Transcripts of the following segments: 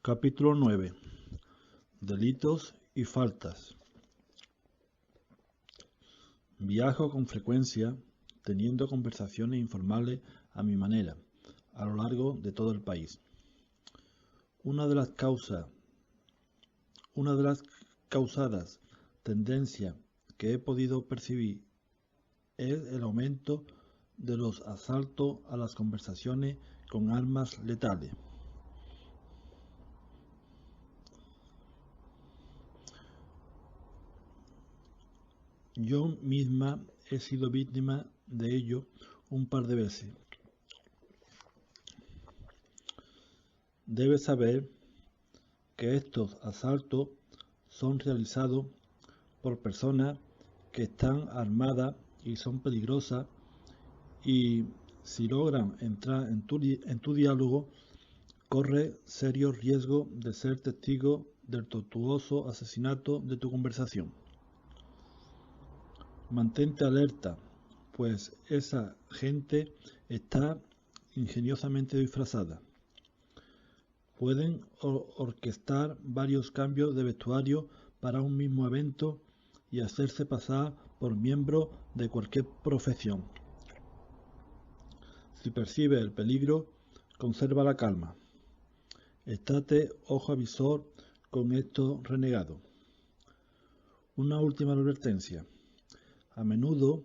Capítulo 9. Delitos y faltas. Viajo con frecuencia, teniendo conversaciones informales a mi manera, a lo largo de todo el país. Una de las causadas tendencias que he podido percibir es el aumento de los asaltos a las conversaciones con armas letales. Yo misma he sido víctima de ello un par de veces. Debes saber que estos asaltos son realizados por personas que están armadas y son peligrosas, y si logran entrar en tu diálogo, corre serio riesgo de ser testigo del tortuoso asesinato de tu conversación. Mantente alerta, pues esa gente está ingeniosamente disfrazada. Pueden orquestar varios cambios de vestuario para un mismo evento y hacerse pasar por miembros de cualquier profesión. Si percibes el peligro, conserva la calma. Estate ojo avisor con estos renegados. Una última advertencia. A menudo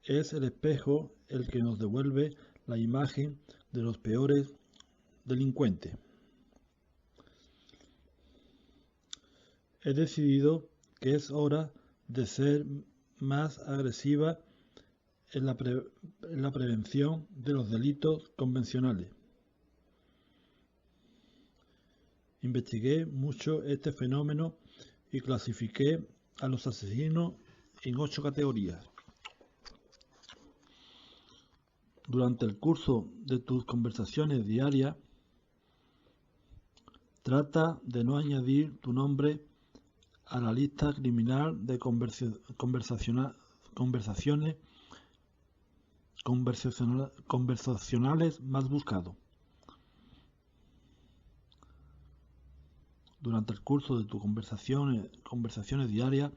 es el espejo el que nos devuelve la imagen de los peores delincuentes. He decidido que es hora de ser más agresiva en la prevención de los delitos convencionales. Investigué mucho este fenómeno y clasifiqué a los asesinos en 8 categorías. Durante el curso de tus conversaciones diarias, trata de no añadir tu nombre a la lista criminal de conversacionales más buscados. Durante el curso de tus conversaciones diarias,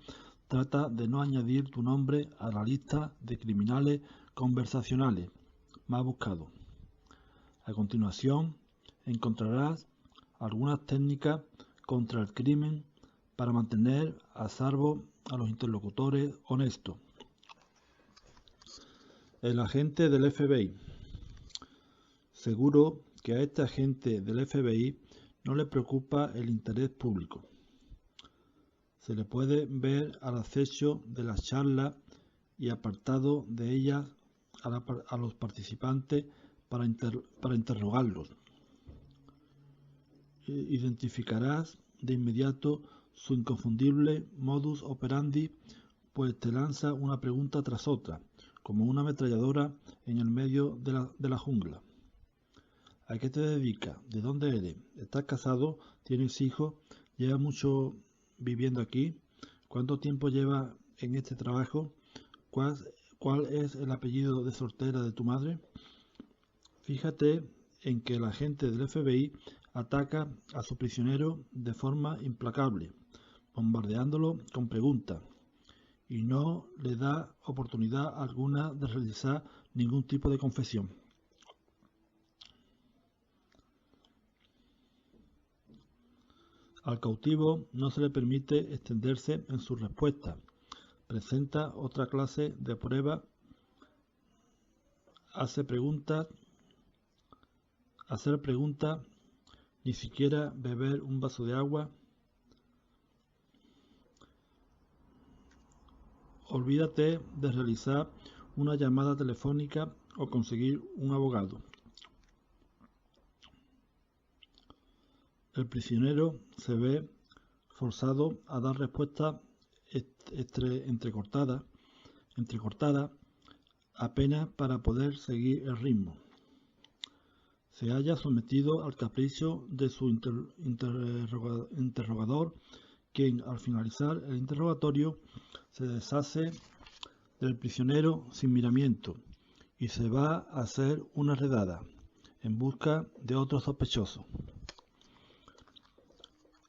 trata de no añadir tu nombre a la lista de criminales conversacionales más buscados. A continuación, encontrarás algunas técnicas contra el crimen para mantener a salvo a los interlocutores honestos. El agente del FBI. Seguro que a este agente del FBI no le preocupa el interés público. Se le puede ver al acecho de las charlas y apartado de ellas a los participantes para interrogarlos. Identificarás de inmediato su inconfundible modus operandi, pues te lanza una pregunta tras otra, como una ametralladora en el medio de la jungla. ¿A qué te dedicas? ¿De dónde eres? ¿Estás casado? ¿Tienes hijos? ¿Llevas mucho viviendo aquí? ¿Cuánto tiempo llevas en este trabajo? ¿Cuál es el apellido de soltera de tu madre? Fíjate en que el agente del FBI ataca a su prisionero de forma implacable, bombardeándolo con preguntas, y no le da oportunidad alguna de realizar ningún tipo de confesión. Al cautivo no se le permite extenderse en su respuesta. Presenta otra clase de prueba, hacer preguntas, ni siquiera beber un vaso de agua. Olvídate de realizar una llamada telefónica o conseguir un abogado. El prisionero se ve forzado a dar respuestas entrecortadas apenas para poder seguir el ritmo. Se halla sometido al capricho de su interrogador, quien al finalizar el interrogatorio se deshace del prisionero sin miramiento y se va a hacer una redada en busca de otro sospechoso.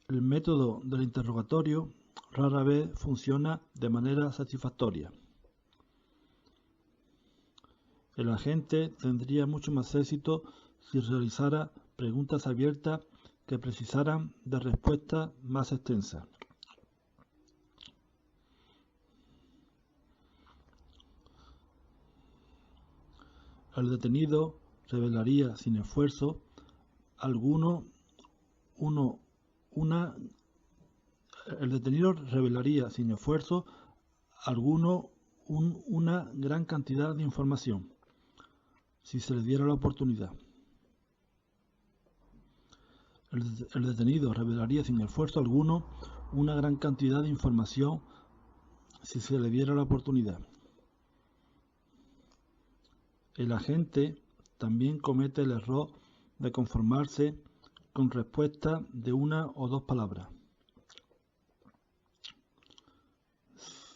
El método del interrogatorio rara vez funciona de manera satisfactoria. El agente tendría mucho más éxito si realizara preguntas abiertas que precisaran de respuestas más extensas. El detenido revelaría sin esfuerzo alguno una gran cantidad de información, si se le diera la oportunidad. El detenido revelaría sin esfuerzo alguno una gran cantidad de información si se le diera la oportunidad. El agente también comete el error de conformarse con respuestas de una o dos palabras.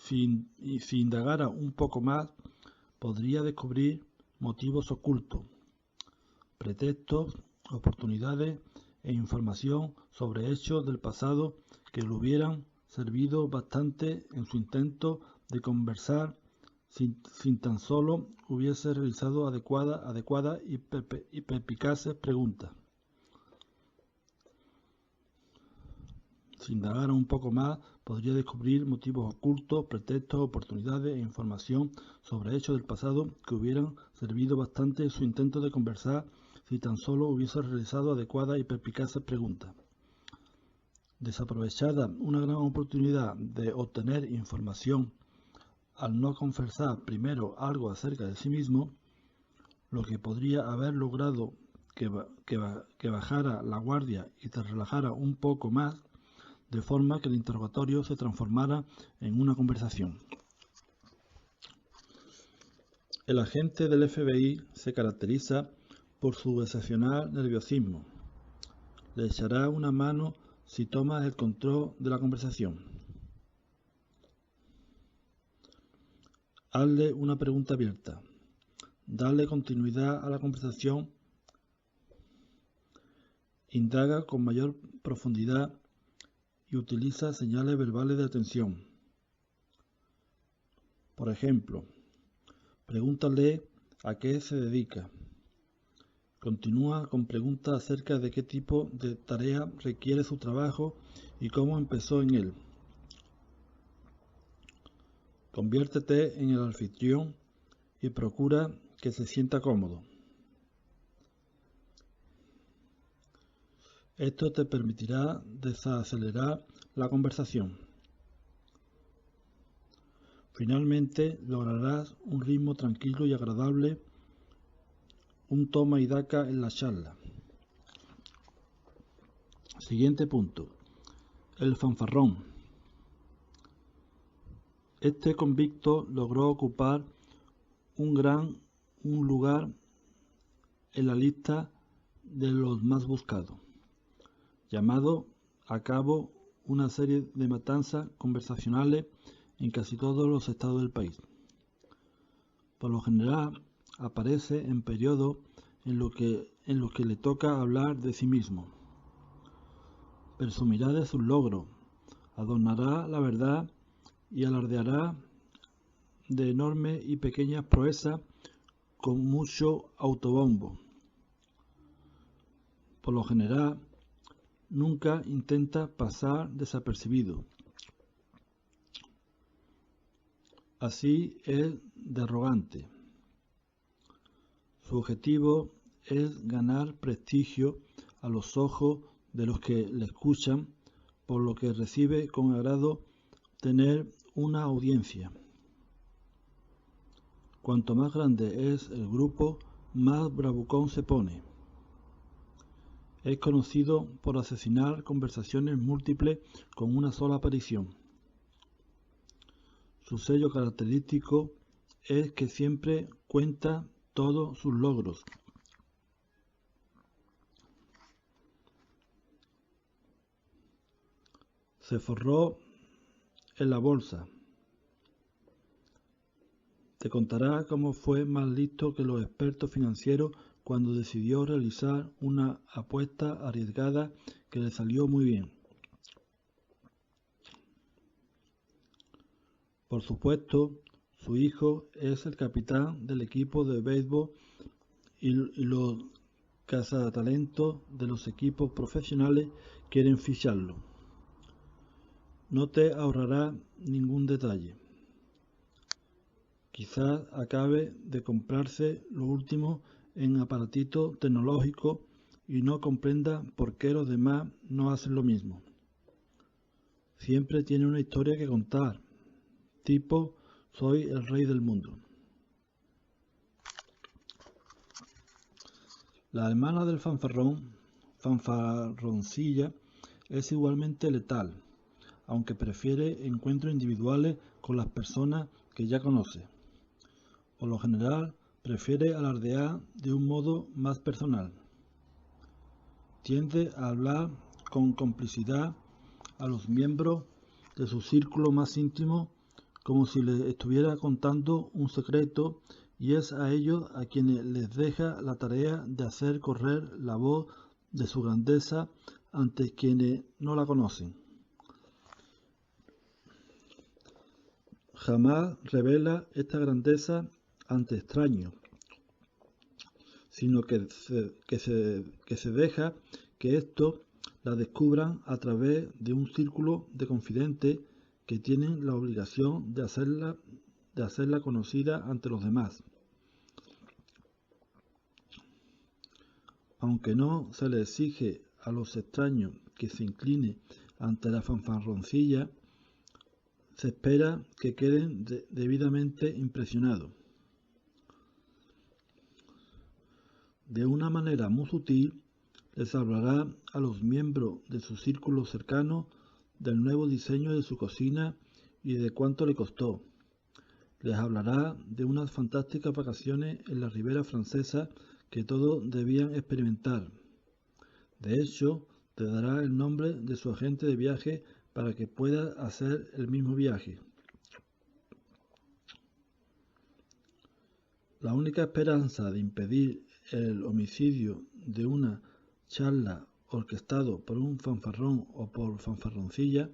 Si indagara un poco más, podría descubrir motivos ocultos, pretextos, oportunidades e información sobre hechos del pasado que le hubieran servido bastante en su intento de conversar sin tan solo hubiese realizado adecuadas y perspicaces preguntas. Si indagara un poco más, podría descubrir motivos ocultos, pretextos, oportunidades e información sobre hechos del pasado que hubieran servido bastante en su intento de conversar si tan solo hubiese realizado adecuadas y perspicaces preguntas. Desaprovechada una gran oportunidad de obtener información al no confesar primero algo acerca de sí mismo, lo que podría haber logrado que bajara la guardia y te relajara un poco más, de forma que el interrogatorio se transformara en una conversación. El agente del FBI se caracteriza por su excepcional nerviosismo. Le echará una mano si tomas el control de la conversación. Hazle una pregunta abierta. Dale continuidad a la conversación. Indaga con mayor profundidad y utiliza señales verbales de atención. Por ejemplo, pregúntale a qué se dedica. Continúa con preguntas acerca de qué tipo de tarea requiere su trabajo y cómo empezó en él. Conviértete en el anfitrión y procura que se sienta cómodo. Esto te permitirá desacelerar la conversación. Finalmente, lograrás un ritmo tranquilo y agradable, un toma y daca en la charla. Siguiente punto. El fanfarrón. Este convicto logró ocupar un lugar en la lista de los más buscados, llamado a cabo una serie de matanzas conversacionales en casi todos los estados del país. Por lo general, aparece en periodos en los que le toca hablar de sí mismo. Presumirá de sus logros, adornará la verdad y alardeará de enormes y pequeñas proezas con mucho autobombo. Por lo general, nunca intenta pasar desapercibido. Así es de arrogante. Su objetivo es ganar prestigio a los ojos de los que le escuchan, por lo que recibe con agrado tener una audiencia. Cuanto más grande es el grupo, más bravucón se pone. Es conocido por asesinar conversaciones múltiples con una sola aparición. Su sello característico es que siempre cuenta todos sus logros. Se forró en la bolsa. Te contará cómo fue más listo que los expertos financieros cuando decidió realizar una apuesta arriesgada que le salió muy bien. Por supuesto, su hijo es el capitán del equipo de béisbol y los cazatalentos de los equipos profesionales quieren ficharlo. No te ahorrará ningún detalle. Quizás acabe de comprarse lo último en aparatitos tecnológicos y no comprenda por qué los demás no hacen lo mismo. Siempre tiene una historia que contar, tipo soy el rey del mundo. La hermana del fanfarroncilla, es igualmente letal, aunque prefiere encuentros individuales con las personas que ya conoce. Por lo general, prefiere alardear de un modo más personal. Tiende a hablar con complicidad a los miembros de su círculo más íntimo como si les estuviera contando un secreto, y es a ellos a quienes les deja la tarea de hacer correr la voz de su grandeza ante quienes no la conocen. Jamás revela esta grandeza ante extraños, sino que se deja que estos la descubran a través de un círculo de confidentes que tienen la obligación de hacerla conocida ante los demás. Aunque no se le exige a los extraños que se incline ante la fanfarroncilla, se espera que queden debidamente impresionados. De una manera muy sutil, les hablará a los miembros de su círculo cercano del nuevo diseño de su cocina y de cuánto le costó. Les hablará de unas fantásticas vacaciones en la Ribera Francesa que todos debían experimentar. De hecho, te dará el nombre de su agente de viaje para que puedas hacer el mismo viaje. La única esperanza de impedir el homicidio de una charla orquestado por un fanfarrón o por fanfarroncilla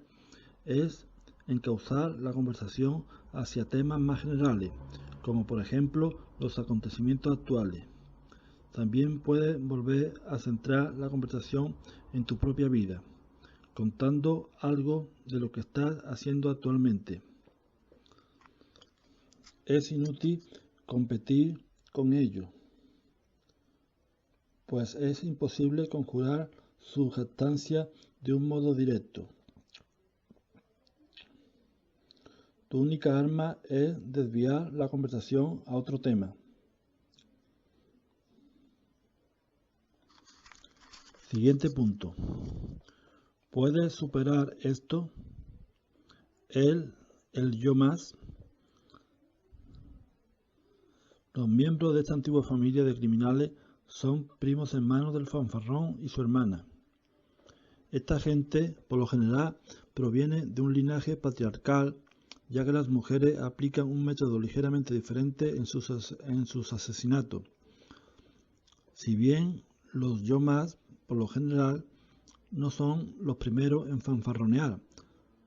es encauzar la conversación hacia temas más generales, como por ejemplo los acontecimientos actuales. También puedes volver a centrar la conversación en tu propia vida, contando algo de lo que estás haciendo actualmente. Es inútil competir con ello, pues es imposible conjurar su jactancia de un modo directo. Tu única arma es desviar la conversación a otro tema. Siguiente punto. ¿Puedes superar esto? El yo más. Los miembros de esta antigua familia de criminales son primos hermanos del fanfarrón y su hermana. Esta gente, por lo general, proviene de un linaje patriarcal, ya que las mujeres aplican un método ligeramente diferente en sus asesinatos. Si bien los yo más, por lo general, no son los primeros en fanfarronear,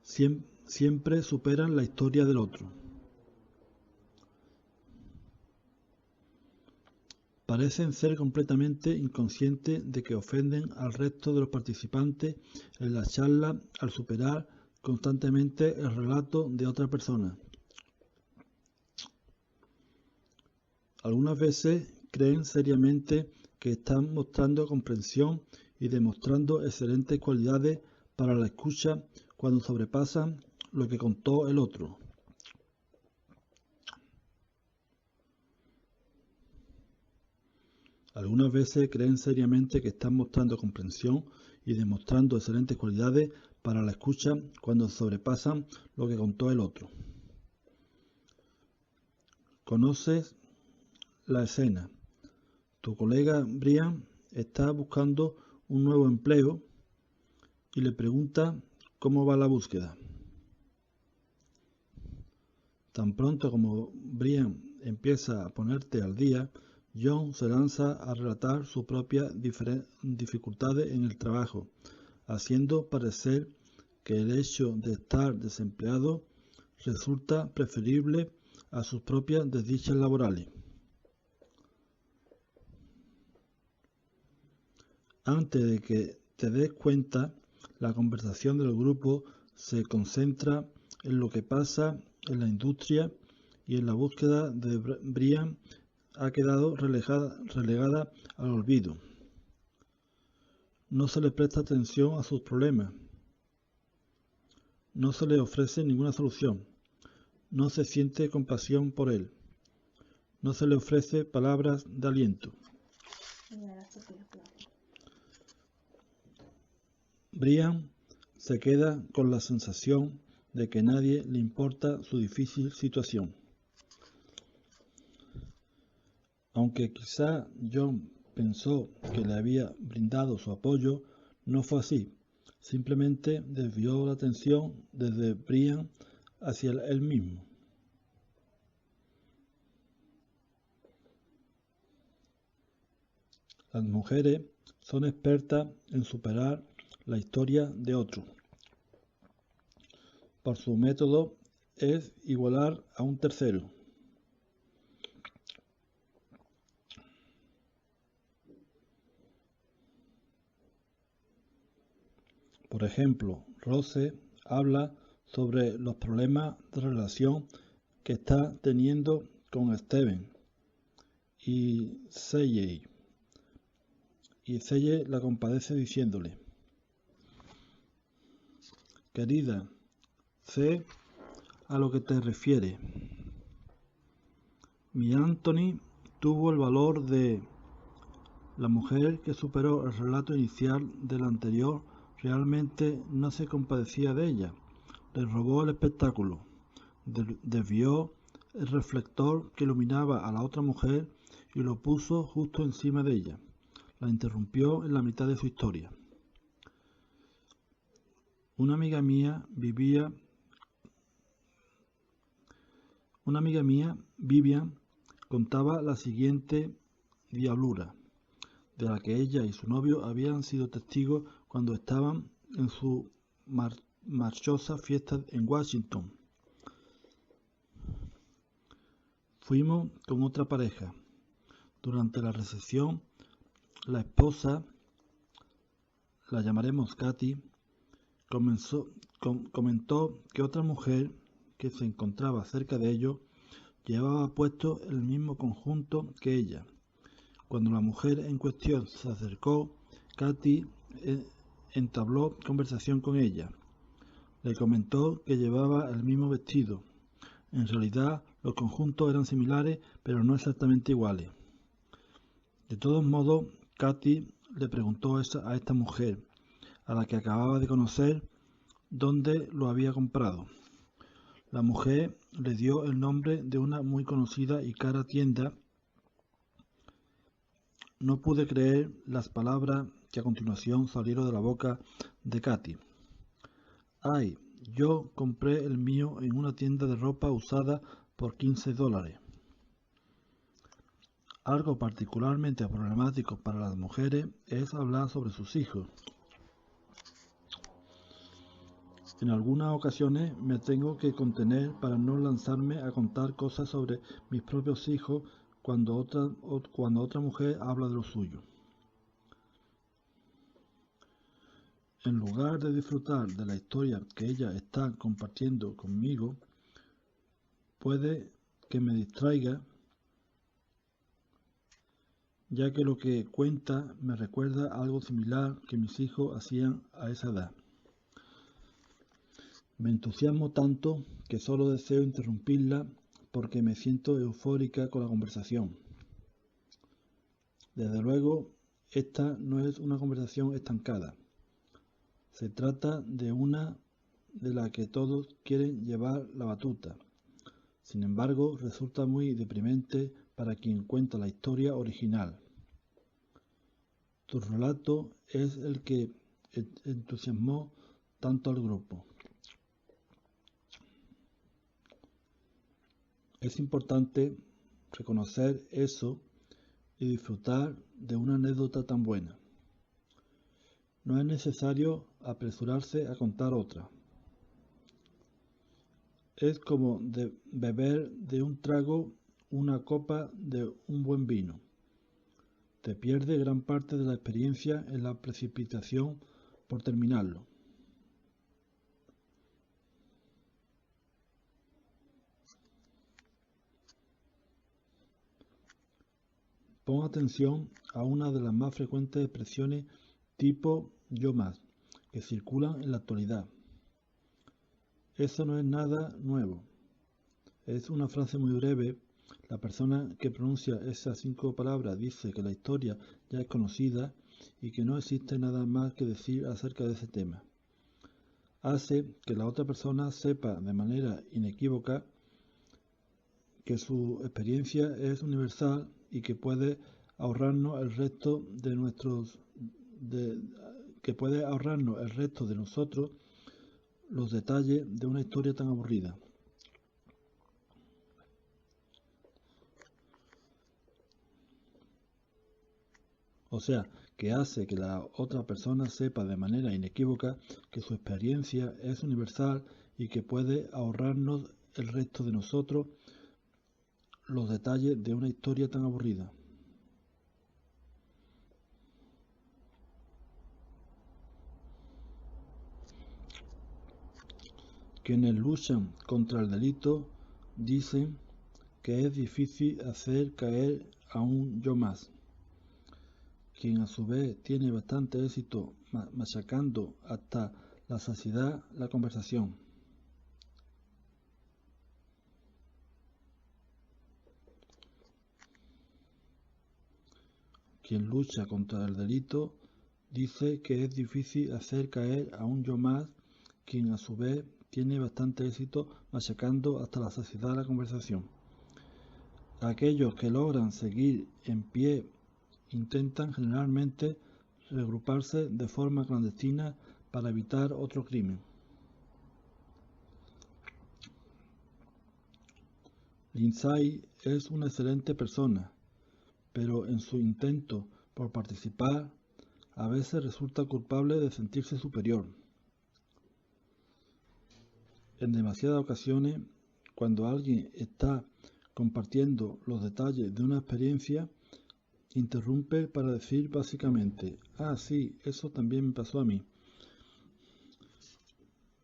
siempre superan la historia del otro. Parecen ser completamente inconscientes de que ofenden al resto de los participantes en la charla al superar constantemente el relato de otra persona. Algunas veces creen seriamente que están mostrando comprensión y demostrando excelentes cualidades para la escucha cuando sobrepasan lo que contó el otro. Algunas veces creen seriamente que están mostrando comprensión y demostrando excelentes cualidades para la escucha cuando sobrepasan lo que contó el otro. Conoces la escena. Tu colega Brian está buscando un nuevo empleo y le pregunta cómo va la búsqueda. Tan pronto como Brian empieza a ponerte al día, John se lanza a relatar sus propias dificultades en el trabajo, haciendo parecer que el hecho de estar desempleado resulta preferible a sus propias desdichas laborales. Antes de que te des cuenta, la conversación del grupo se concentra en lo que pasa en la industria y en la búsqueda de Brian ha quedado relegada al olvido. No se le presta atención a sus problemas. No se le ofrece ninguna solución. No se siente compasión por él. No se le ofrece palabras de aliento. Brian se queda con la sensación de que nadie le importa su difícil situación. Aunque quizá John pensó que le había brindado su apoyo, no fue así. Simplemente desvió la atención desde Brian hacia él mismo. Las mujeres son expertas en superar la historia de otro. Por su método es igualar a un tercero. Por ejemplo, Rose habla sobre los problemas de relación que está teniendo con Steven y Sally. Y Sally la compadece diciéndole: querida, sé a lo que te refieres. Mi Anthony tuvo el valor de... La mujer que superó el relato inicial del anterior realmente no se compadecía de ella. Le robó el espectáculo. Desvió el reflector que iluminaba a la otra mujer y lo puso justo encima de ella. La interrumpió en la mitad de su historia. Una amiga mía, Vivian, contaba la siguiente diablura, de la que ella y su novio habían sido testigos cuando estaban en su marchosa fiesta en Washington. Fuimos con otra pareja. Durante la recepción, la esposa, la llamaremos Katy, comentó que otra mujer que se encontraba cerca de ellos llevaba puesto el mismo conjunto que ella. Cuando la mujer en cuestión se acercó, Katy entabló conversación con ella. Le comentó que llevaba el mismo vestido. En realidad, los conjuntos eran similares, pero no exactamente iguales. De todos modos, Katy le preguntó a esta mujer, a la que acababa de conocer, dónde lo había comprado. La mujer le dio el nombre de una muy conocida y cara tienda. No pude creer las palabras que a continuación salieron de la boca de Katy. ¡Ay! Yo compré el mío en una tienda de ropa usada por $15. Algo particularmente problemático para las mujeres es hablar sobre sus hijos. En algunas ocasiones me tengo que contener para no lanzarme a contar cosas sobre mis propios hijos cuando otra mujer habla de lo suyo. En lugar de disfrutar de la historia que ella está compartiendo conmigo, puede que me distraiga, ya que lo que cuenta me recuerda algo similar que mis hijos hacían a esa edad. Me entusiasmo tanto que solo deseo interrumpirla porque me siento eufórica con la conversación. Desde luego, esta no es una conversación estancada. Se trata de una de la que todos quieren llevar la batuta. Sin embargo, resulta muy deprimente para quien cuenta la historia original. Tu relato es el que entusiasmó tanto al grupo. Es importante reconocer eso y disfrutar de una anécdota tan buena. No es necesario apresurarse a contar otra. Es como beber de un trago una copa de un buen vino. Te pierdes gran parte de la experiencia en la precipitación por terminarlo. Pon atención a una de las más frecuentes expresiones tipo yo más que circulan en la actualidad. Eso no es nada nuevo. Es una frase muy breve. La persona que pronuncia esas 5 palabras dice que la historia ya es conocida y que no existe nada más que decir acerca de ese tema. Hace que la otra persona sepa de manera inequívoca que su experiencia es universal y que puede ahorrarnos el resto de nosotros los detalles de una historia tan aburrida. O sea, que hace que la otra persona sepa de manera inequívoca que su experiencia es universal y que puede ahorrarnos el resto de nosotros los detalles de una historia tan aburrida. Quienes luchan contra el delito dicen que es difícil hacer caer a un yo más, quien a su vez tiene bastante éxito machacando hasta la saciedad la conversación. Quien lucha contra el delito dice que es difícil hacer caer a un yo más, quien a su vez tiene bastante éxito machacando hasta la saciedad la conversación. Aquellos que logran seguir en pie intentan generalmente reagruparse de forma clandestina para evitar otro crimen. Lindsay es una excelente persona, pero en su intento por participar, a veces resulta culpable de sentirse superior. En demasiadas ocasiones, cuando alguien está compartiendo los detalles de una experiencia, interrumpe para decir básicamente: ah, sí, eso también me pasó a mí.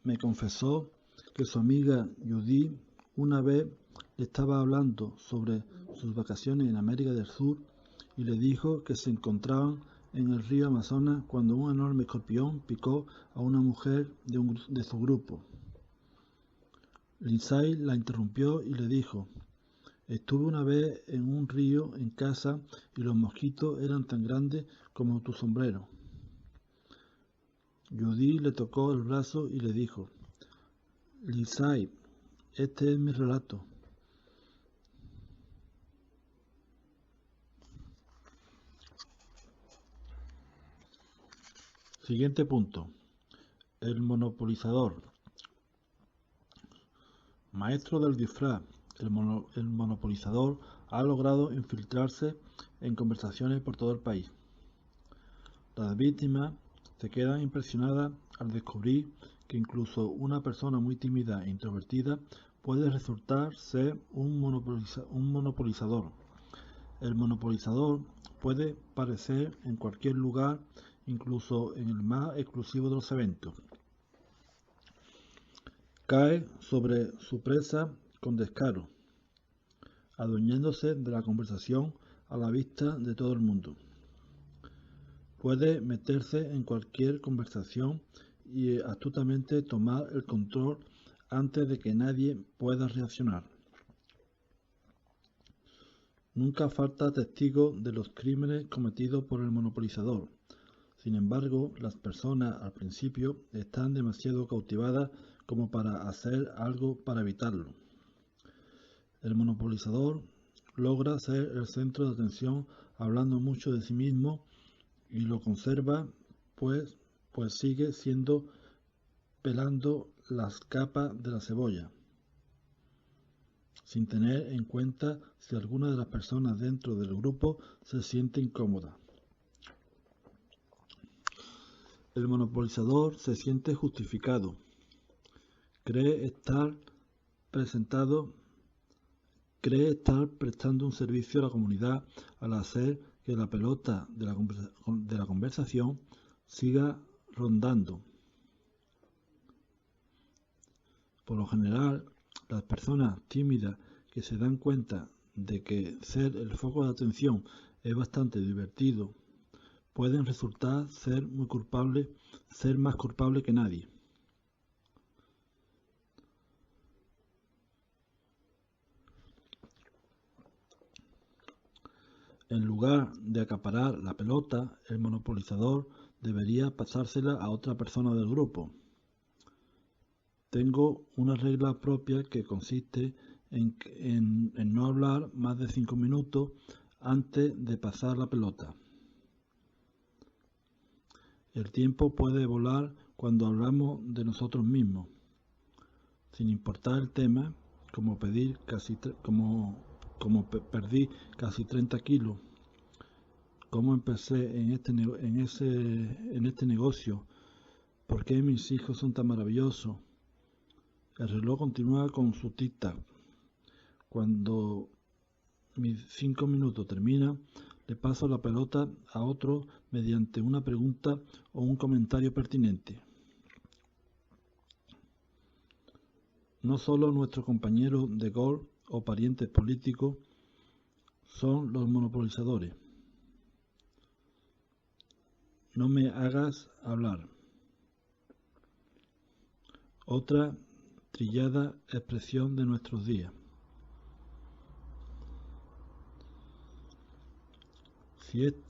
Me confesó que su amiga Judy una vez le estaba hablando sobre sus vacaciones en América del Sur y le dijo que se encontraban en el río Amazonas cuando un enorme escorpión picó a una mujer de su grupo. Lindsay la interrumpió y le dijo: estuve una vez en un río en casa y los mosquitos eran tan grandes como tu sombrero. Judy le tocó el brazo y le dijo: Lindsay, este es mi relato. Siguiente punto. El monopolizador. Maestro del disfraz, el monopolizador ha logrado infiltrarse en conversaciones por todo el país. Las víctimas se quedan impresionadas al descubrir que incluso una persona muy tímida e introvertida puede resultar ser un monopolizador. El monopolizador puede aparecer en cualquier lugar, incluso en el más exclusivo de los eventos. Cae sobre su presa con descaro, adueñándose de la conversación a la vista de todo el mundo. Puede meterse en cualquier conversación y astutamente tomar el control antes de que nadie pueda reaccionar. Nunca falta testigo de los crímenes cometidos por el monopolizador. Sin embargo, las personas al principio están demasiado cautivadas como para hacer algo para evitarlo. El monopolizador logra ser el centro de atención hablando mucho de sí mismo y lo conserva, pues sigue siendo pelando las capas de la cebolla, sin tener en cuenta si alguna de las personas dentro del grupo se siente incómoda. El monopolizador se siente justificado, cree estar presentado cree estar prestando un servicio a la comunidad al hacer que la pelota de la conversación siga rondando. Por lo general, las personas tímidas que se dan cuenta de que ser el foco de atención es bastante divertido, pueden resultar ser más culpables que nadie. En lugar de acaparar la pelota, el monopolizador debería pasársela a otra persona del grupo. Tengo una regla propia que consiste en no hablar más de 5 minutos antes de pasar la pelota. El tiempo puede volar cuando hablamos de nosotros mismos, sin importar el tema, como perdí casi 30 kilos, cómo empecé en este negocio, por qué mis hijos son tan maravillosos. El reloj continúa con su tic-tac. Cuando mis 5 minutos terminan, le paso la pelota a otro mediante una pregunta o un comentario pertinente. No solo nuestros compañeros de golf o parientes políticos son los monopolizadores. No me hagas hablar. Otra trillada expresión de nuestros días.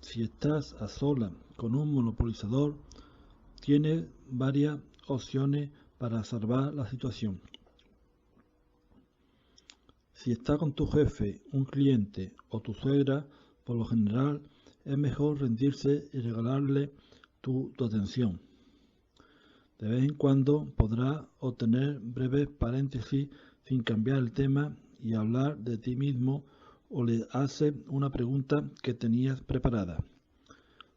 Si estás a solas con un monopolizador, tienes varias opciones para salvar la situación. Si está con tu jefe, un cliente o tu suegra, por lo general es mejor rendirse y regalarle tu atención. De vez en cuando podrás obtener breves paréntesis sin cambiar el tema y hablar de ti mismo o le haces una pregunta que tenías preparada.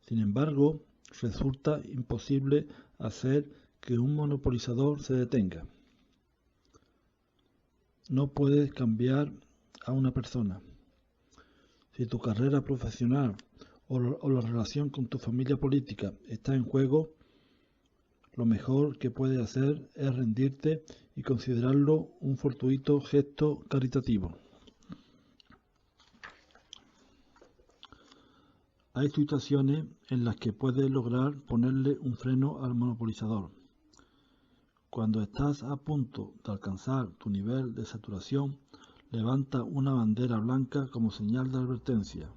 Sin embargo, resulta imposible hacer que un monopolizador se detenga. No puedes cambiar a una persona. Si tu carrera profesional o la relación con tu familia política está en juego, lo mejor que puedes hacer es rendirte y considerarlo un fortuito gesto caritativo. Hay situaciones en las que puedes lograr ponerle un freno al monopolizador. Cuando estás a punto de alcanzar tu nivel de saturación, levanta una bandera blanca como señal de advertencia.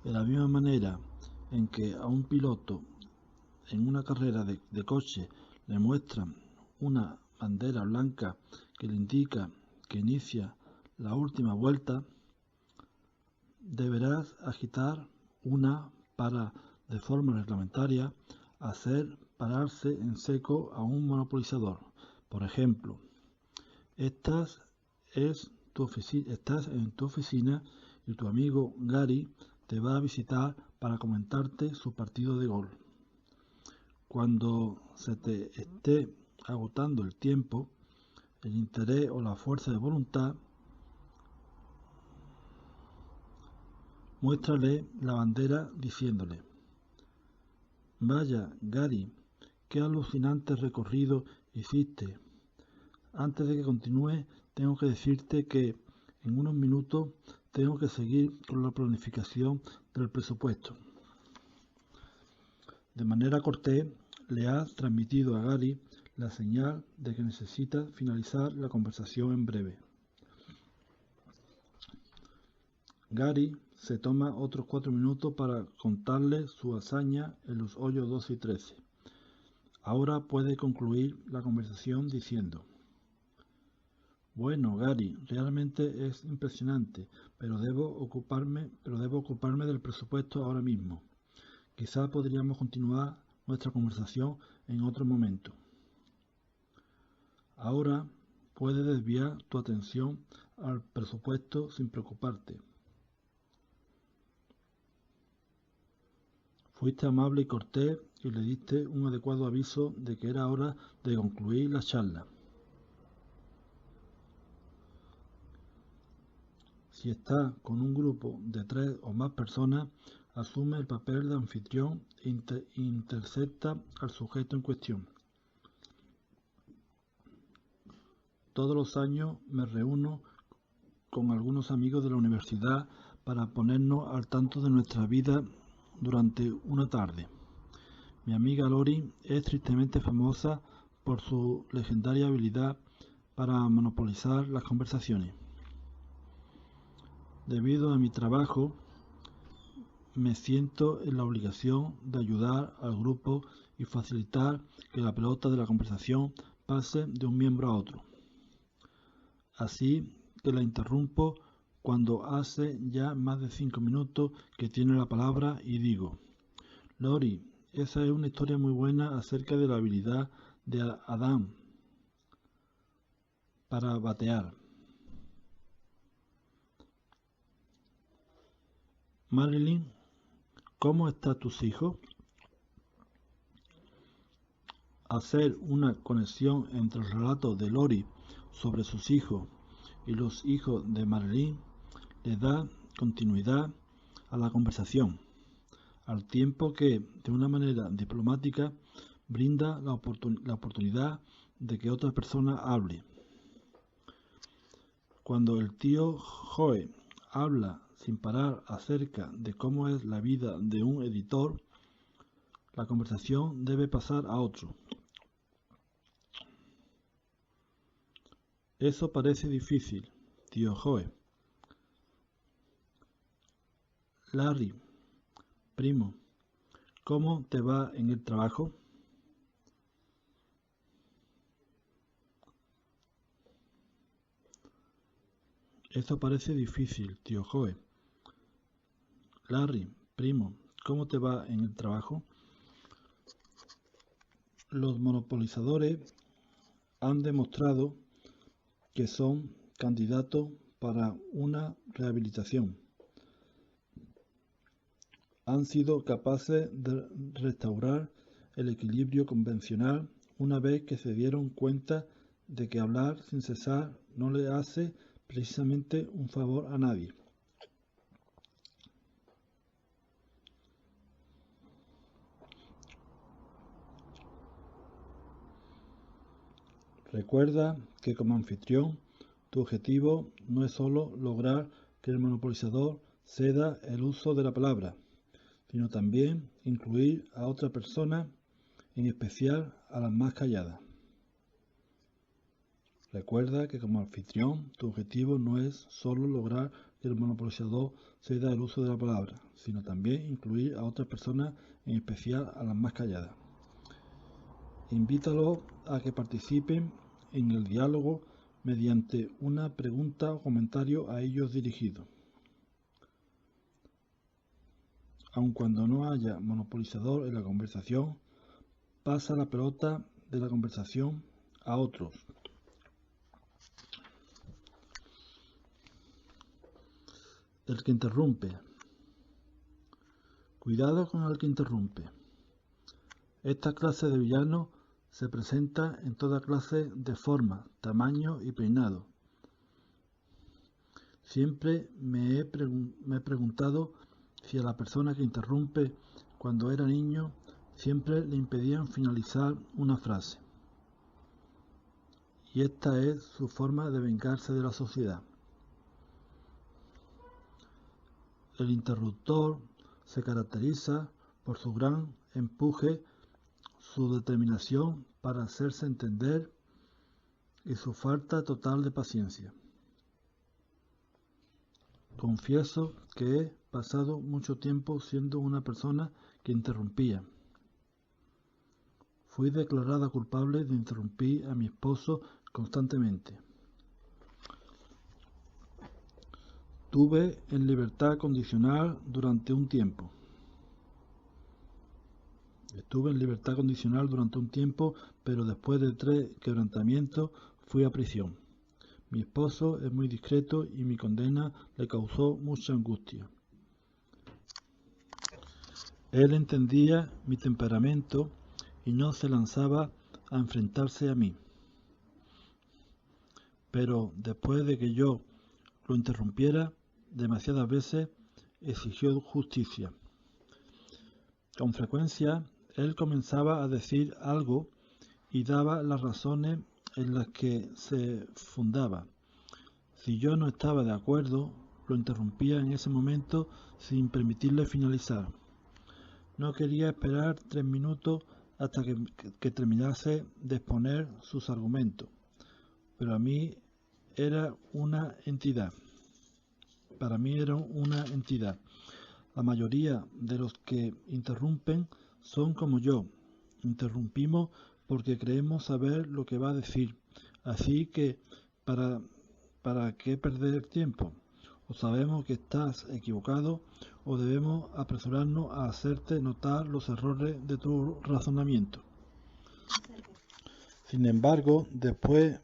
De la misma manera en que a un piloto en una carrera de coche le muestran una bandera blanca que le indica que inicia la última vuelta, deberás agitar una para, de forma reglamentaria, hacer pararse en seco a un monopolizador. Por ejemplo, estás en tu oficina y tu amigo Gary te va a visitar para comentarte su partido de golf. Cuando se te esté agotando el tiempo, el interés o la fuerza de voluntad, muéstrale la bandera diciéndole: vaya, Gary, qué alucinante recorrido hiciste. Antes de que continúe, tengo que decirte que en unos minutos tengo que seguir con la planificación del presupuesto. De manera cortés, le has transmitido a Gary la señal de que necesita finalizar la conversación en breve. Gary se toma otros 4 minutos para contarle su hazaña en los hoyos 12 y 13. Ahora puede concluir la conversación diciendo: bueno, Gary, realmente es impresionante, pero debo ocuparme del presupuesto ahora mismo. Quizá podríamos continuar nuestra conversación en otro momento. Ahora puedes desviar tu atención al presupuesto sin preocuparte. Fuiste amable y cortés y le diste un adecuado aviso de que era hora de concluir la charla. Si está con un grupo de 3 o más personas, asume el papel de anfitrión e intercepta al sujeto en cuestión. Todos los años me reúno con algunos amigos de la universidad para ponernos al tanto de nuestra vida durante una tarde. Mi amiga Lori es tristemente famosa por su legendaria habilidad para monopolizar las conversaciones. Debido a mi trabajo, me siento en la obligación de ayudar al grupo y facilitar que la pelota de la conversación pase de un miembro a otro. Así que la interrumpo cuando hace ya más de 5 minutos que tiene la palabra y digo: Lori, esa es una historia muy buena acerca de la habilidad de Adán para batear. Marilyn, ¿cómo están tus hijos? Hacer una conexión entre el relato de Lori sobre sus hijos y los hijos de Marilyn le da continuidad a la conversación, al tiempo que, de una manera diplomática, brinda la oportunidad de que otra persona hable. Cuando el tío Joe habla sin parar acerca de cómo es la vida de un editor, la conversación debe pasar a otro. Eso parece difícil, tío Joe. Larry, primo, ¿cómo te va en el trabajo? Eso parece difícil, tío Joe. Larry, primo, ¿cómo te va en el trabajo? Los monopolizadores han demostrado que son candidatos para una rehabilitación. Han sido capaces de restaurar el equilibrio convencional una vez que se dieron cuenta de que hablar sin cesar no le hace precisamente un favor a nadie. Recuerda que como anfitrión, tu objetivo no es solo lograr que el monopolizador ceda el uso de la palabra, sino también incluir a otra persona, en especial a las más calladas. Recuerda que como anfitrión, tu objetivo no es solo lograr que el monopolizador ceda el uso de la palabra, sino también incluir a otras personas, en especial a las más calladas. Invítalos a que participen en el diálogo mediante una pregunta o comentario a ellos dirigido. Aun cuando no haya monopolizador en la conversación, pasa la pelota de la conversación a otros. El que interrumpe. Cuidado con el que interrumpe. Esta clase de villano se presenta en toda clase de formas, tamaños y peinados. Siempre me he preguntado si a la persona que interrumpe cuando era niño siempre le impedían finalizar una frase. Y esta es su forma de vengarse de la sociedad. El interruptor se caracteriza por su gran empuje, su determinación para hacerse entender y su falta total de paciencia. Confieso que he pasado mucho tiempo siendo una persona que interrumpía. Fui declarada culpable de interrumpir a mi esposo constantemente. Estuve en libertad condicional durante un tiempo. Pero después de 3 quebrantamientos fui a prisión. Mi esposo es muy discreto y mi condena le causó mucha angustia. Él entendía mi temperamento y no se lanzaba a enfrentarse a mí. Pero después de que yo lo interrumpiera, demasiadas veces exigió justicia. Con frecuencia, él comenzaba a decir algo y daba las razones en las que se fundaba. Si yo no estaba de acuerdo, lo interrumpía en ese momento sin permitirle finalizar. No quería esperar 3 minutos hasta que terminase de exponer sus argumentos, pero era una entidad. Para mí era una entidad. La mayoría de los que interrumpen son como yo. Interrumpimos porque creemos saber lo que va a decir. Así que, ¿para qué perder el tiempo? O sabemos que estás equivocado o debemos apresurarnos a hacerte notar los errores de tu razonamiento. Sin embargo, después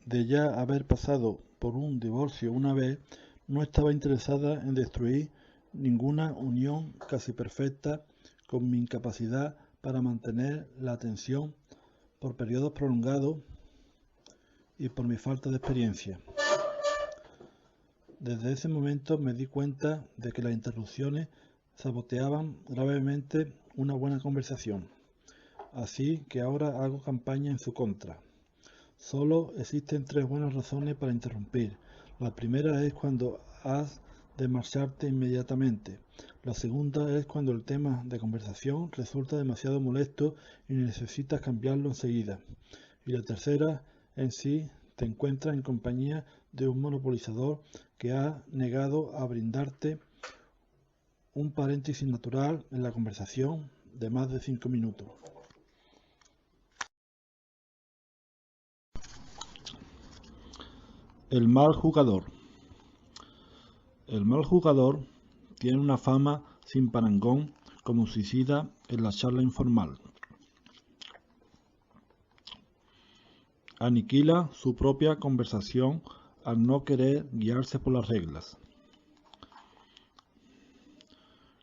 de ya haber pasado por un divorcio una vez, no estaba interesada en destruir ninguna unión casi perfecta con mi incapacidad para mantener la atención por periodos prolongados y por mi falta de experiencia. Desde ese momento me di cuenta de que las interrupciones saboteaban gravemente una buena conversación. Así que ahora hago campaña en su contra. Solo existen 3 buenas razones para interrumpir. La primera es cuando has de marcharte inmediatamente. La segunda es cuando el tema de conversación resulta demasiado molesto y necesitas cambiarlo enseguida. Y la tercera en sí te encuentras en compañía de un monopolizador que ha negado a brindarte un paréntesis natural en la conversación de más de 5 minutos. El mal jugador. El mal jugador tiene una fama sin parangón como suicida en la charla informal. Aniquila su propia conversación al no querer guiarse por las reglas.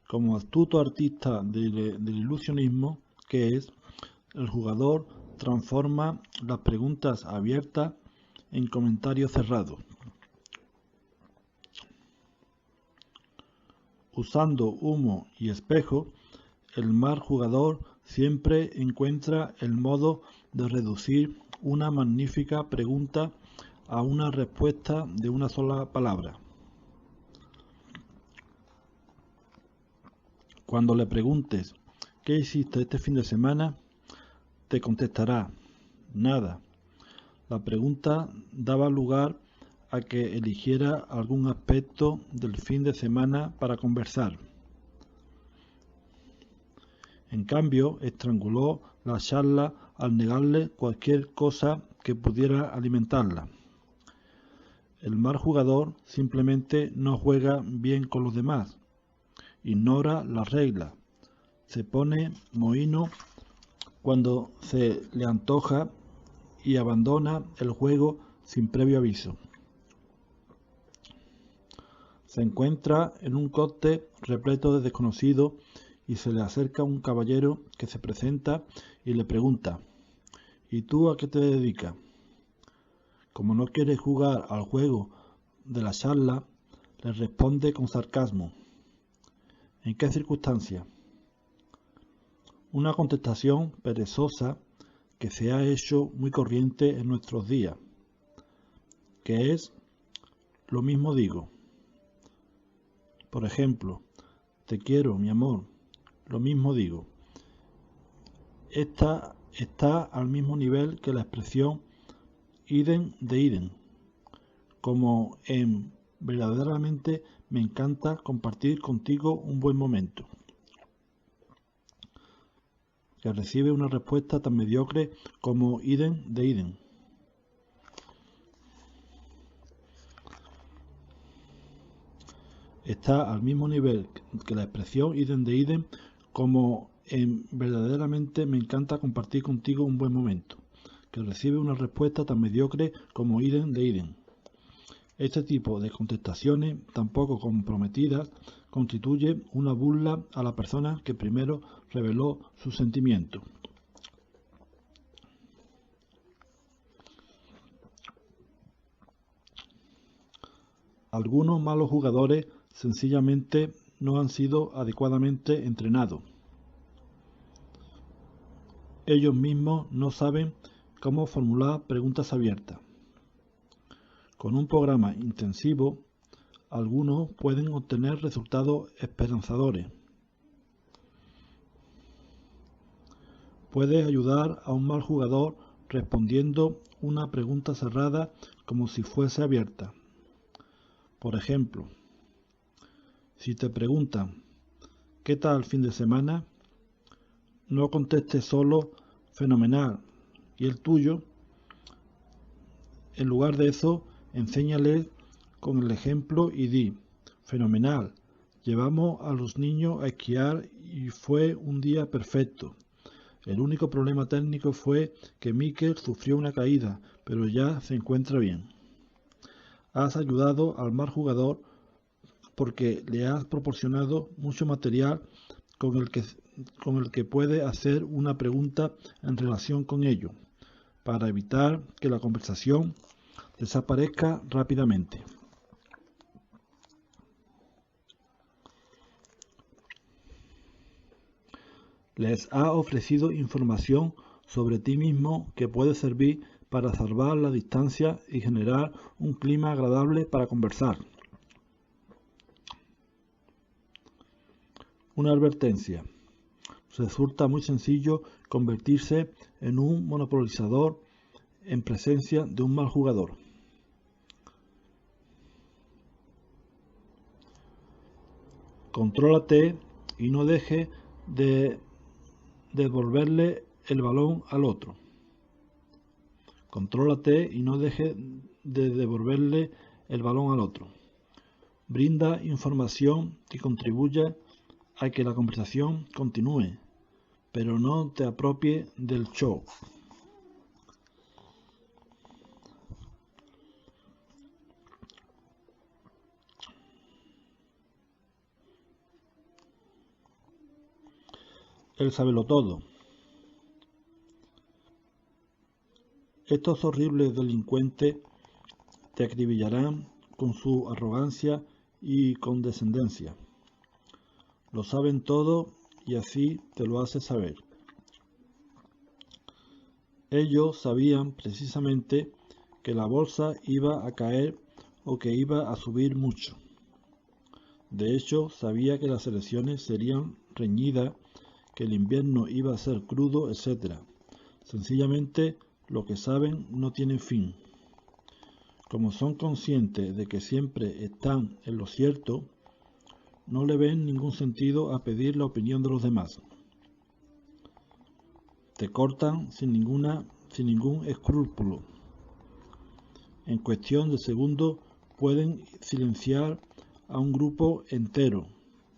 Como astuto artista del ilusionismo que es, el jugador transforma las preguntas abiertas en comentarios cerrados. Usando humo y espejo, el mal jugador siempre encuentra el modo de reducir una magnífica pregunta a una respuesta de una sola palabra. Cuando le preguntes ¿qué hiciste este fin de semana?, te contestará nada. La pregunta daba lugar a que eligiera algún aspecto del fin de semana para conversar. En cambio, estranguló la charla al negarle cualquier cosa que pudiera alimentarla. El mal jugador simplemente no juega bien con los demás, ignora las reglas, se pone mohíno cuando se le antoja y abandona el juego sin previo aviso. Se encuentra en un cóctel repleto de desconocidos y se le acerca un caballero que se presenta y le pregunta ¿y tú a qué te dedicas? Como no quiere jugar al juego de la charla, le responde con sarcasmo ¿en qué circunstancias? Una contestación perezosa que se ha hecho muy corriente en nuestros días, que es lo mismo digo. Por ejemplo, te quiero, mi amor, lo mismo digo. Esta está al mismo nivel que la expresión idem de idem, como en verdaderamente me encanta compartir contigo un buen momento, que recibe una respuesta tan mediocre como idem de idem. Está al mismo nivel que la expresión idem de idem, como en verdaderamente me encanta compartir contigo un buen momento, que recibe una respuesta tan mediocre como idem de idem. Este tipo de contestaciones tan poco comprometidas constituye una burla a la persona que primero reveló sus sentimientos. Algunos malos jugadores sencillamente no han sido adecuadamente entrenados. Ellos mismos no saben cómo formular preguntas abiertas. Con un programa intensivo, algunos pueden obtener resultados esperanzadores. Puedes ayudar a un mal jugador respondiendo una pregunta cerrada como si fuese abierta. Por ejemplo, si te preguntan ¿qué tal el fin de semana?, no contestes solo fenomenal y el tuyo. En lugar de eso, enséñales con el ejemplo y di fenomenal, llevamos a los niños a esquiar y fue un día perfecto. El único problema técnico fue que Mikel sufrió una caída, pero ya se encuentra bien. Has ayudado al mal jugador porque le has proporcionado mucho material con el que puede hacer una pregunta en relación con ello, para evitar que la conversación desaparezca rápidamente. Les ha ofrecido información sobre ti mismo que puede servir para salvar la distancia y generar un clima agradable para conversar. Una advertencia. Resulta muy sencillo convertirse en un monopolizador en presencia de un mal jugador. Contrólate y no dejes de devolverle el balón al otro. Contrólate y no dejes de devolverle el balón al otro. Brinda información que contribuya a que la conversación continúe, pero no te apropies del show. El sabelotodo. Estos horribles delincuentes te acribillarán con su arrogancia y condescendencia. Lo saben todo y así te lo hace saber. Ellos sabían precisamente que la bolsa iba a caer o que iba a subir mucho. De hecho, sabía que las elecciones serían reñidas, que el invierno iba a ser crudo, etc. Sencillamente, lo que saben no tiene fin. Como son conscientes de que siempre están en lo cierto, no le ven ningún sentido a pedir la opinión de los demás. Te cortan sin ningún escrúpulo. En cuestión de segundos pueden silenciar a un grupo entero,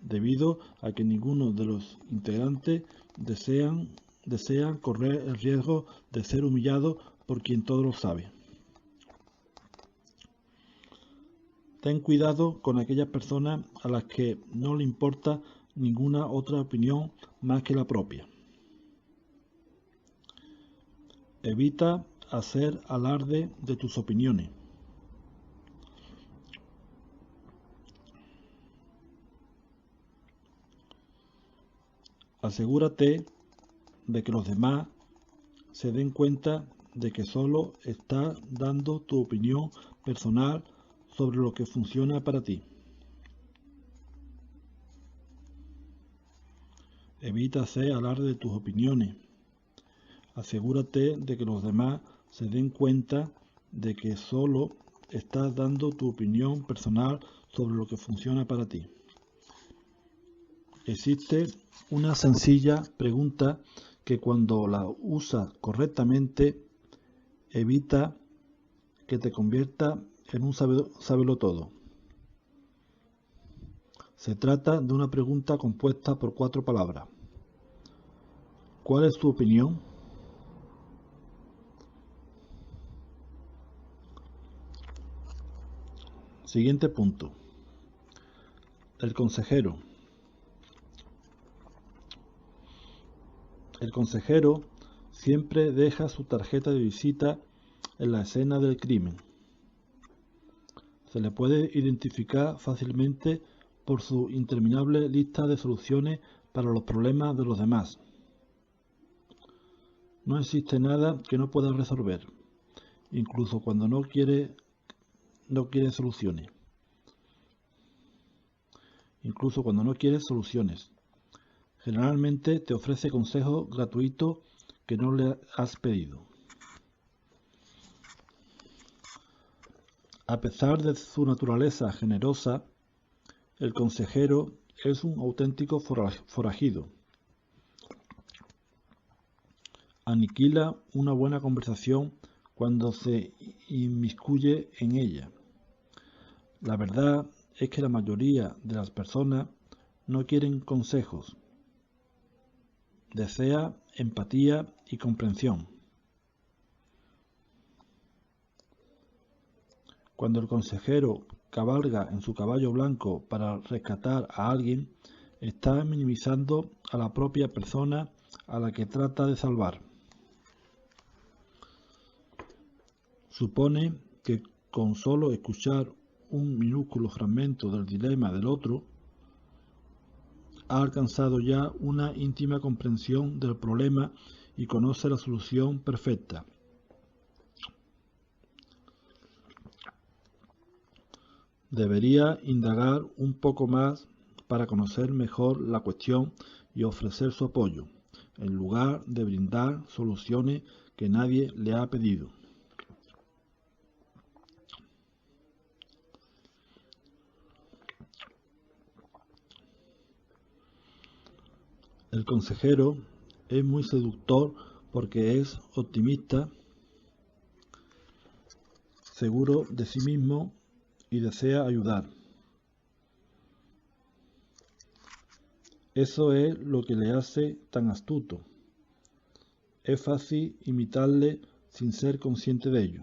debido a que ninguno de los integrantes desean correr el riesgo de ser humillado por quien todo lo sabe. Ten cuidado con aquellas personas a las que no le importa ninguna otra opinión más que la propia. Evita hacer alarde de tus opiniones. Asegúrate de que los demás se den cuenta de que solo estás dando tu opinión personal sobre lo que funciona para ti. Evita hacer alarde de tus opiniones. Asegúrate de que los demás se den cuenta de que solo estás dando tu opinión personal sobre lo que funciona para ti. Existe una sencilla pregunta que cuando la usas correctamente evita que te convierta en un sabelotodo. Se trata de una pregunta compuesta por 4 palabras. ¿Cuál es tu opinión? Siguiente punto. El consejero. El consejero siempre deja su tarjeta de visita en la escena del crimen. Se le puede identificar fácilmente por su interminable lista de soluciones para los problemas de los demás. No existe nada que no pueda resolver, incluso cuando no quiere soluciones. Generalmente te ofrece consejos gratuitos que no le has pedido. A pesar de su naturaleza generosa, el consejero es un auténtico forajido. Aniquila una buena conversación cuando se inmiscuye en ella. La verdad es que la mayoría de las personas no quieren consejos. Desea empatía y comprensión. Cuando el consejero cabalga en su caballo blanco para rescatar a alguien, está minimizando a la propia persona a la que trata de salvar. Supone que con solo escuchar un minúsculo fragmento del dilema del otro, ha alcanzado ya una íntima comprensión del problema y conoce la solución perfecta. Debería indagar un poco más para conocer mejor la cuestión y ofrecer su apoyo, en lugar de brindar soluciones que nadie le ha pedido. El consejero es muy seductor porque es optimista, seguro de sí mismo y desea ayudar. Eso es lo que le hace tan astuto. Es fácil imitarle sin ser consciente de ello.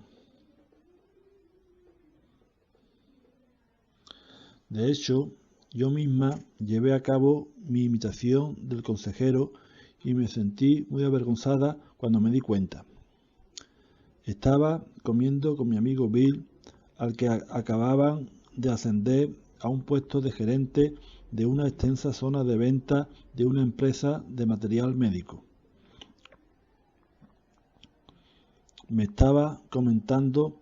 De hecho, yo misma llevé a cabo mi imitación del consejero y me sentí muy avergonzada cuando me di cuenta. Estaba comiendo con mi amigo Bill, al que acababan de ascender a un puesto de gerente de una extensa zona de venta de una empresa de material médico. Me estaba comentando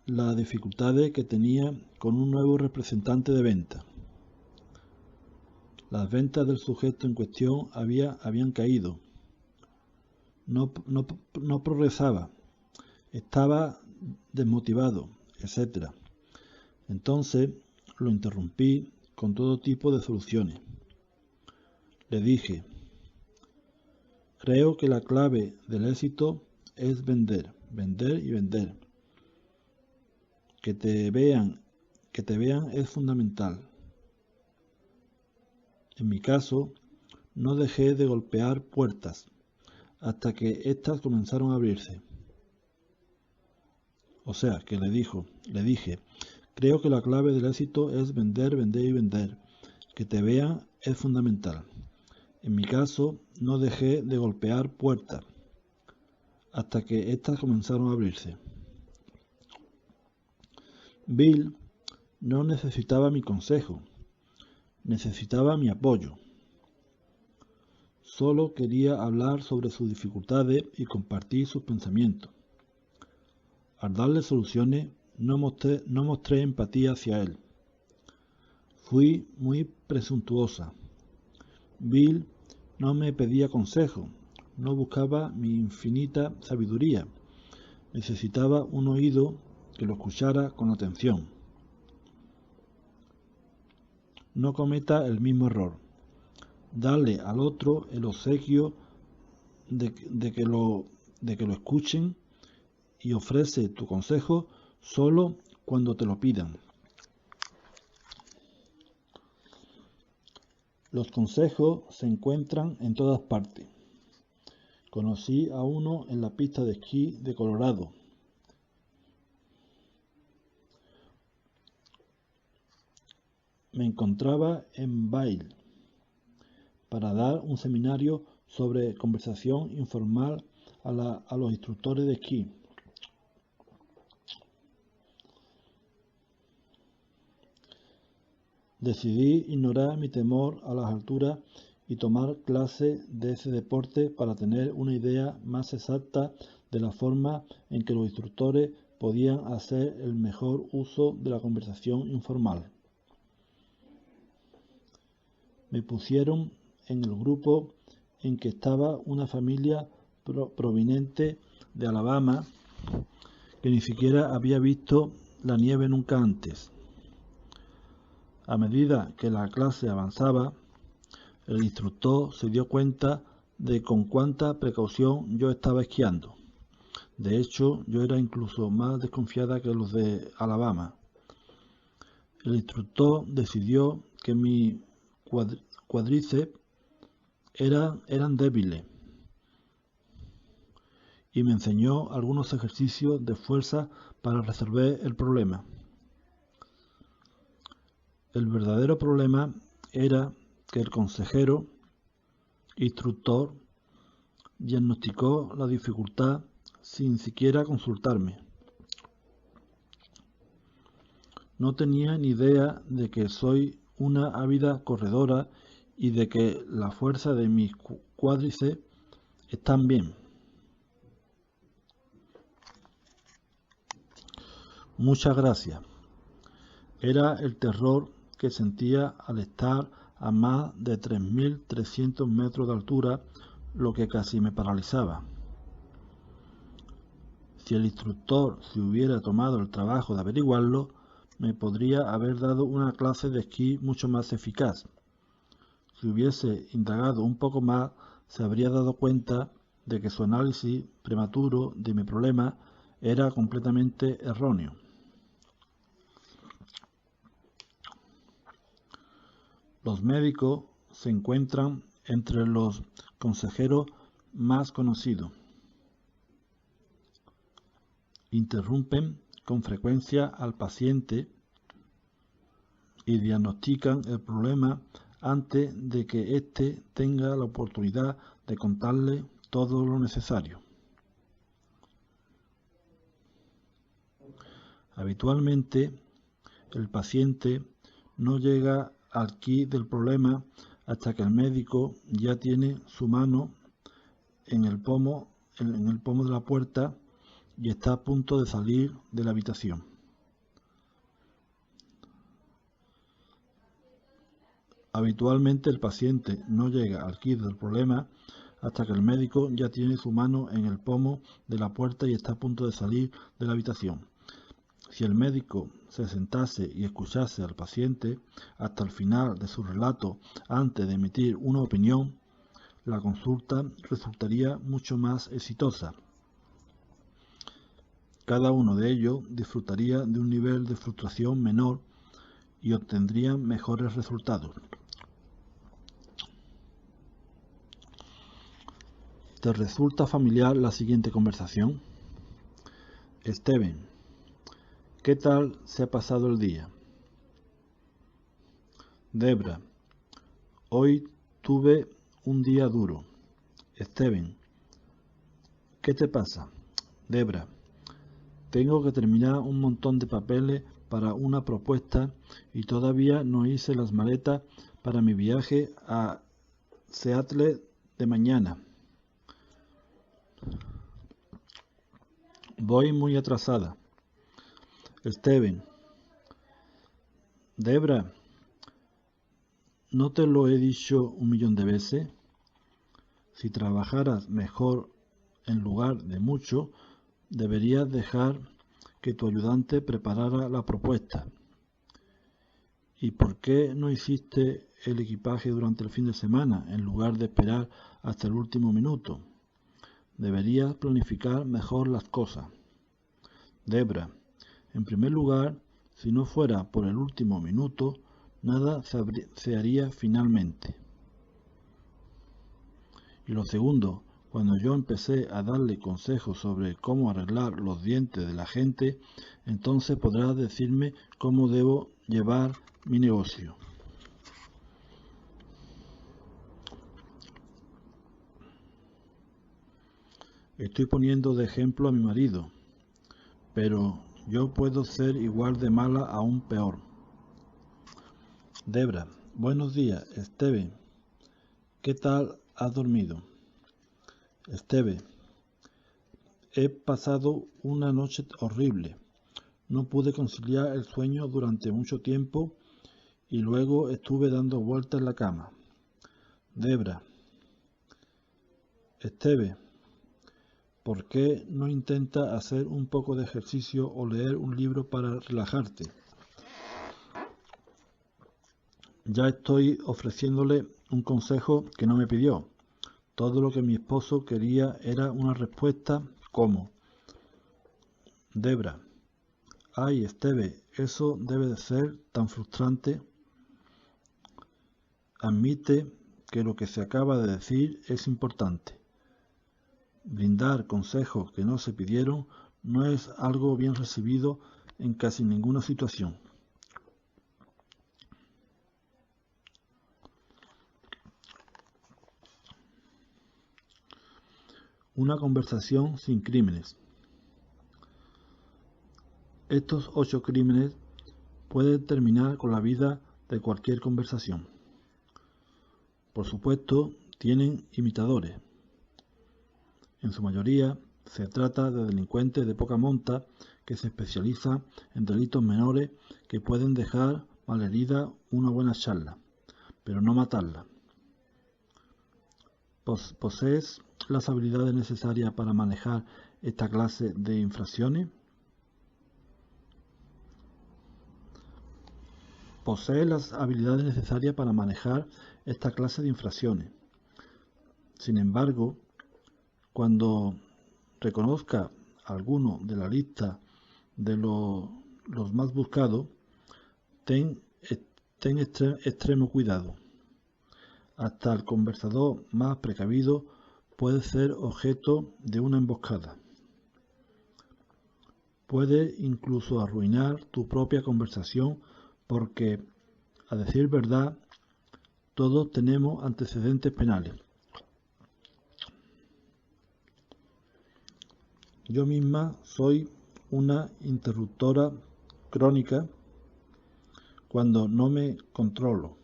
las dificultades que tenía con un nuevo representante de venta. Las ventas del sujeto en cuestión habían caído. No progresaba. Estaba desmotivado, etc. Entonces lo interrumpí con todo tipo de soluciones. Le dije, creo que la clave del éxito es vender, vender y vender. Que te vean es fundamental. En mi caso, no dejé de golpear puertas hasta que éstas comenzaron a abrirse. O sea, que le dije, creo que la clave del éxito es vender, vender y vender. Que te vean es fundamental. En mi caso, no dejé de golpear puertas hasta que éstas comenzaron a abrirse. Bill no necesitaba mi consejo, necesitaba mi apoyo. Solo quería hablar sobre sus dificultades y compartir sus pensamientos. Al darle soluciones, no mostré empatía hacia él. Fui muy presuntuosa. Bill no me pedía consejo, no buscaba mi infinita sabiduría. Necesitaba un oído que lo escuchara con atención. No cometa el mismo error. Dale al otro el obsequio de que lo escuchen y ofrece tu consejo solo cuando te lo pidan. Los consejos se encuentran en todas partes. Conocí a uno en la pista de esquí de Colorado. Me encontraba en Vail para dar un seminario sobre conversación informal a los instructores de esquí. Decidí ignorar mi temor a las alturas y tomar clase de ese deporte para tener una idea más exacta de la forma en que los instructores podían hacer el mejor uso de la conversación informal. Me pusieron en el grupo en que estaba una familia proveniente de Alabama que ni siquiera había visto la nieve nunca antes. A medida que la clase avanzaba, el instructor se dio cuenta de con cuánta precaución yo estaba esquiando. De hecho, yo era incluso más desconfiada que los de Alabama. El instructor decidió que mis cuádriceps eran débiles y me enseñó algunos ejercicios de fuerza para resolver el problema. El verdadero problema era que el consejero instructor diagnosticó la dificultad sin siquiera consultarme. No tenía ni idea de que soy una ávida corredora y de que la fuerza de mis cuádriceps están bien. Muchas gracias. Era el terror que sentía al estar a más de 3.300 metros de altura, lo que casi me paralizaba. Si el instructor se hubiera tomado el trabajo de averiguarlo, me podría haber dado una clase de esquí mucho más eficaz. Si hubiese indagado un poco más, se habría dado cuenta de que su análisis prematuro de mi problema era completamente erróneo. Los médicos se encuentran entre los consejeros más conocidos. Interrumpen con frecuencia al paciente y diagnostican el problema antes de que éste tenga la oportunidad de contarle todo lo necesario. Habitualmente, el paciente no llega al quid del problema hasta que el médico ya tiene su mano en el pomo de la puerta y está a punto de salir de la habitación. Habitualmente el paciente no llega al quid del problema hasta que el médico ya tiene su mano en el pomo de la puerta y está a punto de salir de la habitación. Si el médico se sentase y escuchase al paciente hasta el final de su relato antes de emitir una opinión, la consulta resultaría mucho más exitosa. Cada uno de ellos disfrutaría de un nivel de frustración menor y obtendrían mejores resultados. ¿Te resulta familiar la siguiente conversación? Steven, ¿qué tal se ha pasado el día? Debra, hoy tuve un día duro. Steven, ¿qué te pasa? Debra, tengo que terminar un montón de papeles para una propuesta y todavía no hice las maletas para mi viaje a Seattle de mañana. Voy muy atrasada. Steven, Debra, ¿no te lo he dicho 1.000.000 de veces? Si trabajaras mejor en lugar de mucho, deberías dejar que tu ayudante preparara la propuesta. ¿Y por qué no hiciste el equipaje durante el fin de semana en lugar de esperar hasta el último minuto? Deberías planificar mejor las cosas. Debra, en primer lugar, si no fuera por el último minuto, nada se haría finalmente. Y lo segundo, cuando yo empecé a darle consejos sobre cómo arreglar los dientes de la gente, entonces podrás decirme cómo debo llevar mi negocio. Estoy poniendo de ejemplo a mi marido, pero yo puedo ser igual de mala, aún peor. Debra, buenos días, Esteve. ¿Qué tal has dormido? Esteve, he pasado una noche horrible. No pude conciliar el sueño durante mucho tiempo y luego estuve dando vueltas en la cama. Debra, Esteve, ¿por qué no intentas hacer un poco de ejercicio o leer un libro para relajarte? Ya estoy ofreciéndole un consejo que no me pidió. Todo lo que mi esposo quería era una respuesta como: Debra, ay, Esteve, eso debe de ser tan frustrante. Admite que lo que se acaba de decir es importante. Brindar consejos que no se pidieron no es algo bien recibido en casi ninguna situación. Una conversación sin crímenes. Estos 8 crímenes pueden terminar con la vida de cualquier conversación. Por supuesto, tienen imitadores. En su mayoría, se trata de delincuentes de poca monta que se especializan en delitos menores que pueden dejar malherida una buena charla, pero no matarla. ¿Posees las habilidades necesarias para manejar esta clase de infracciones? ¿Posees las habilidades necesarias para manejar esta clase de infracciones? Sin embargo, cuando reconozca alguno de la lista de los más buscados, ten extremo cuidado. Hasta el conversador más precavido puede ser objeto de una emboscada. Puede incluso arruinar tu propia conversación porque, a decir verdad, todos tenemos antecedentes penales. Yo misma soy una interruptora crónica cuando no me controlo.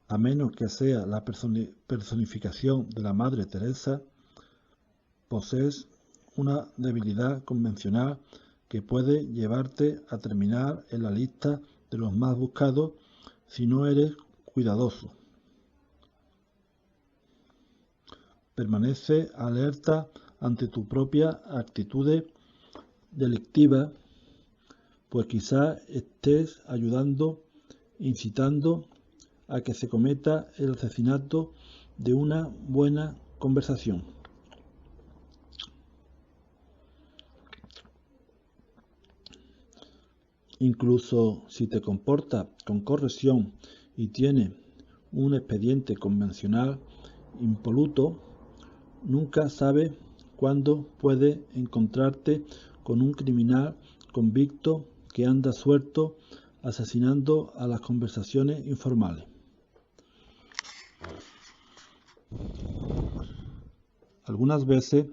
A menos que sea la personificación de la Madre Teresa, posees una debilidad convencional que puede llevarte a terminar en la lista de los más buscados si no eres cuidadoso. Permanece alerta ante tu propia actitud delictiva, pues quizás estés ayudando, incitando a que se cometa el asesinato de una buena conversación. Incluso si te comportas con corrección y tienes un expediente convencional impoluto, nunca sabes cuándo puedes encontrarte con un criminal convicto que anda suelto asesinando a las conversaciones informales. Algunas veces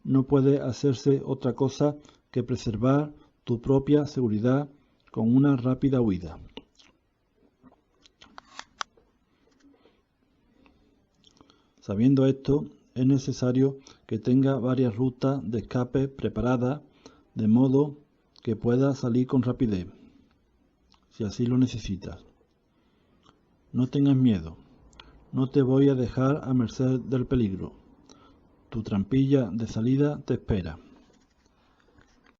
no puede hacerse otra cosa que preservar tu propia seguridad con una rápida huida. Sabiendo esto, es necesario que tenga varias rutas de escape preparadas de modo que pueda salir con rapidez, si así lo necesitas. No tengas miedo, no te voy a dejar a merced del peligro. Tu trampilla de salida te espera.